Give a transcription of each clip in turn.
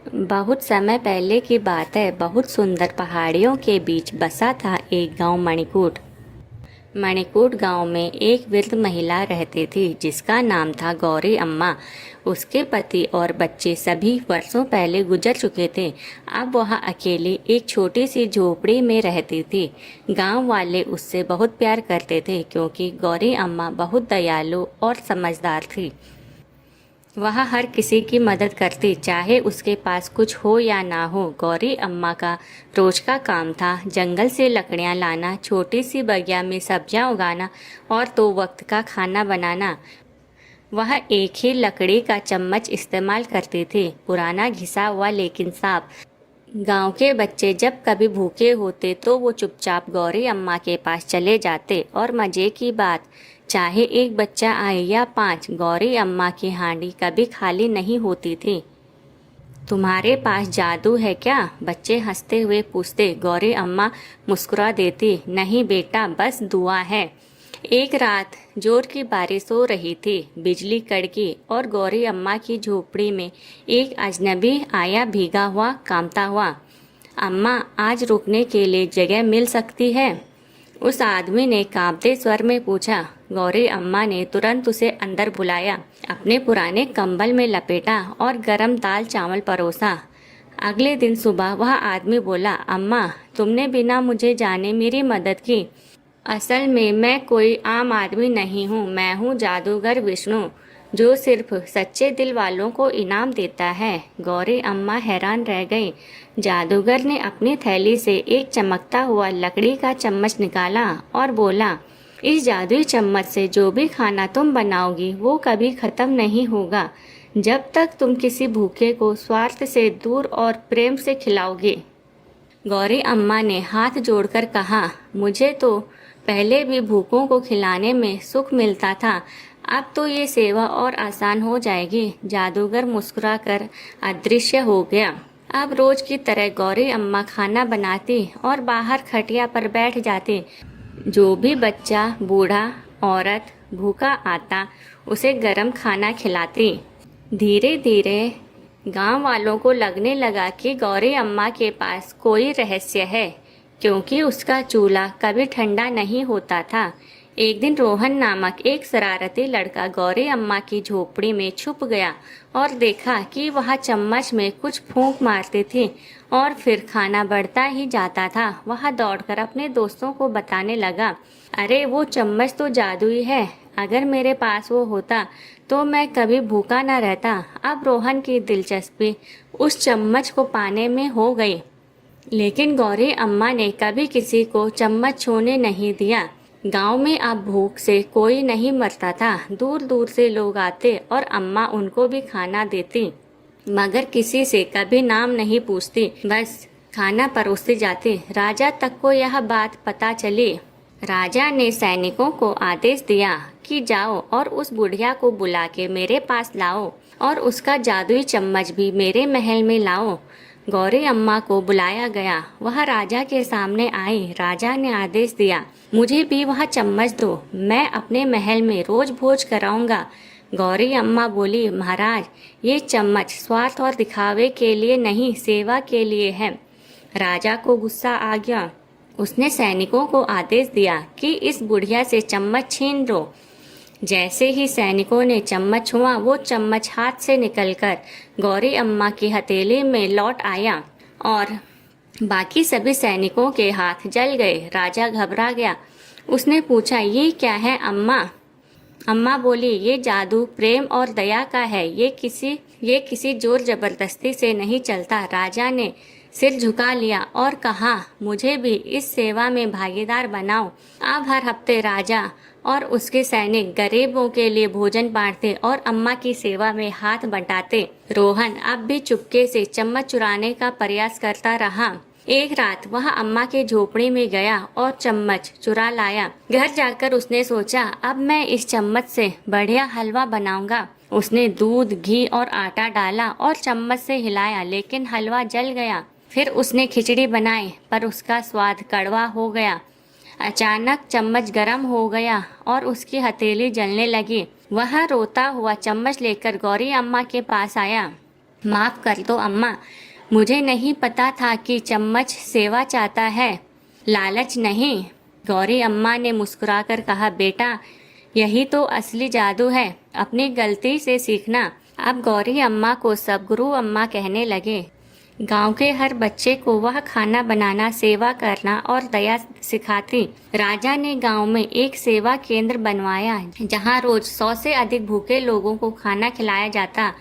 बहुत समय पहले की बात है। बहुत सुंदर पहाड़ियों के बीच बसा था एक गांव मणिकूट। मणिकूट गांव में एक वृद्ध महिला रहती थी जिसका नाम था गौरी अम्मा। उसके पति और बच्चे सभी वर्षों पहले गुजर चुके थे। अब वह अकेली एक छोटी सी झोपड़ी में रहती थी। गांव वाले उससे बहुत प्यार करते थे क्योंकि गौरी अम्मा बहुत दयालु और समझदार थी। वह हर किसी की मदद करती, चाहे उसके पास कुछ हो या ना हो। गौरी अम्मा का रोज का काम था जंगल से लकड़ियां लाना, छोटी सी बगिया में सब्जियां उगाना और तो वक्त का खाना बनाना। वह एक ही लकड़ी का चम्मच इस्तेमाल करती थी, पुराना घिसा हुआ लेकिन साफ। गांव के बच्चे जब कभी भूखे होते तो वो चुपचाप गौरी अम्मा के पास चले जाते और मजे की बात, चाहे एक बच्चा आए या 5, गौरी अम्मा की हांडी कभी खाली नहीं होती थी। तुम्हारे पास जादू है क्या? बच्चे हंसते हुए पूछते। गौरी अम्मा मुस्कुरा देती, नहीं बेटा, बस दुआ है। एक रात जोर की बारिश हो रही थी, बिजली कड़की और गौरी अम्मा की झोपड़ी में एक अजनबी आया भीगा हुआ, कांपता हुआ। अम्मा, आज रुकने के लिए जगह मिल सकती है? उस आदमी ने कांपते स्वर में पूछा। गौरी अम्मा ने तुरंत उसे अंदर बुलाया, अपने पुराने कंबल में लपेटा और गरम दाल चावल परोसा। अगले दिन सुबह वह आदमी बोला, अम्मा, तुमने बिना मुझे जाने मेरी मदद की। असल में मैं कोई आम आदमी नहीं हूँ, मैं हूँ जादूगर विष्णु, जो सिर्फ सच्चे दिल वालों को इनाम देता है। गौरी अम्मा हैरान रह गई। जादूगर ने अपनी थैली से एक चमकता हुआ लकड़ी का चम्मच निकाला और बोला, इस जादुई चम्मच से जो भी खाना तुम बनाओगी वो कभी खत्म नहीं होगा, जब तक तुम किसी भूखे को स्वार्थ से दूर और प्रेम से खिलाओगे। गौरी अम्मा ने हाथ जोड़कर कहा, मुझे तो पहले भी भूखों को खिलाने में सुख मिलता था, अब तो ये सेवा और आसान हो जाएगी। जादूगर मुस्कुराकर अदृश्य हो गया। अब रोज की तरह गौरी अम्मा खाना बनाती और बाहर खटिया पर बैठ जाती। जो भी बच्चा, बूढ़ा, औरत भूखा आता, उसे गरम खाना खिलाती। धीरे धीरे गांव वालों को लगने लगा कि गौरी अम्मा के पास कोई रहस्य है, क्योंकि उसका चूल्हा कभी ठंडा नहीं होता था। एक दिन रोहन नामक एक शरारती लड़का गौरी अम्मा की झोपड़ी में छुप गया और देखा कि वह चम्मच में कुछ फूंक मारती थी और फिर खाना बढ़ता ही जाता था। वह दौड़कर अपने दोस्तों को बताने लगा, अरे वो चम्मच तो जादुई है, अगर मेरे पास वो होता तो मैं कभी भूखा न रहता। अब रोहन की दिलचस्पी उस चम्मच को पाने में हो गई, लेकिन गौरी अम्मा ने कभी किसी को चम्मच छूने नहीं दिया। गांव में अब भूख से कोई नहीं मरता था। दूर दूर से लोग आते और अम्मा उनको भी खाना देती, मगर किसी से कभी नाम नहीं पूछती, बस खाना परोसती जाती। राजा तक को यह बात पता चली। राजा ने सैनिकों को आदेश दिया कि जाओ और उस बुढ़िया को बुला के मेरे पास लाओ और उसका जादुई चम्मच भी मेरे महल में लाओ। गौरी अम्मा को बुलाया गया। वह राजा के सामने आई। राजा ने आदेश दिया, मुझे भी वह चम्मच दो, मैं अपने महल में रोज भोज कराऊंगा। गौरी अम्मा बोली, महाराज, ये चम्मच स्वार्थ और दिखावे के लिए नहीं, सेवा के लिए है। राजा को गुस्सा आ गया। उसने सैनिकों को आदेश दिया कि इस बुढ़िया से चम्मच छीन लो। जैसे ही सैनिकों ने चम्मच छुआ, वो चम्मच हाथ से निकलकर गौरी अम्मा की हथेली में लौट आया और बाकी सभी सैनिकों के हाथ जल गए। राजा घबरा गया। उसने पूछा, ये क्या है अम्मा? अम्मा बोली, ये जादू प्रेम और दया का है, ये किसी जोर जबरदस्ती से नहीं चलता। राजा ने सिर झुका लिया और कहा, मुझे भी इस सेवा में भागीदार बनाओ। अब हर हफ्ते राजा और उसके सैनिक गरीबों के लिए भोजन बांटते और अम्मा की सेवा में हाथ बंटाते। रोहन अब भी चुपके से चम्मच चुराने का प्रयास करता रहा। एक रात वह अम्मा के झोपड़ी में गया और चम्मच चुरा लाया। घर जाकर उसने सोचा, अब मैं इस चम्मच से बढ़िया हलवा बनाऊंगा। उसने दूध, घी और आटा डाला और चम्मच से हिलाया, लेकिन हलवा जल गया। फिर उसने खिचड़ी बनाई, पर उसका स्वाद कड़वा हो गया। अचानक चम्मच गर्म हो गया और उसकी हथेली जलने लगी। वह रोता हुआ चम्मच लेकर गौरी अम्मा के पास आया। माफ़ कर दो अम्मा, मुझे नहीं पता था कि चम्मच सेवा चाहता है, लालच नहीं। गौरी अम्मा ने मुस्कुराकर कहा, बेटा यही तो असली जादू है, अपनी गलती से सीखना। अब गौरी अम्मा को सब गुरु अम्मा कहने लगे। गांव के हर बच्चे को वह खाना बनाना, सेवा करना और दया सिखाती। राजा ने गांव में एक सेवा केंद्र बनवाया जहां रोज 100 से अधिक भूखे लोगों को खाना खिलाया जाता।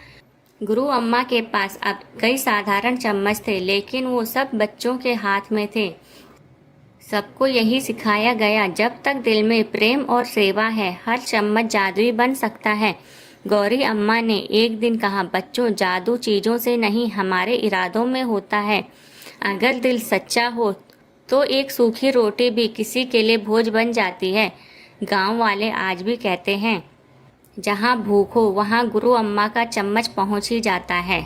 गुरु अम्मा के पास अब कई साधारण चम्मच थे, लेकिन वो सब बच्चों के हाथ में थे। सबको यही सिखाया गया, जब तक दिल में प्रेम और सेवा है, हर चम्मच जादुई बन सकता है। गौरी अम्मा ने एक दिन कहा, बच्चों जादू चीज़ों से नहीं, हमारे इरादों में होता है। अगर दिल सच्चा हो तो एक सूखी रोटी भी किसी के लिए भोज बन जाती है। गांव वाले आज भी कहते हैं, जहां भूख हो वहां गुरु अम्मा का चम्मच पहुंच ही जाता है।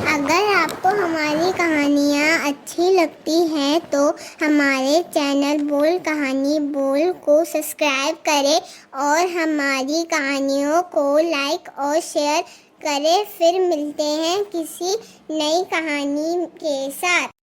अगर आपको हमारी कहानियाँ अच्छी लगती हैं तो हमारे चैनल बोल कहानी बोल को सब्सक्राइब करें और हमारी कहानियों को लाइक और शेयर करें। फिर मिलते हैं किसी नई कहानी के साथ।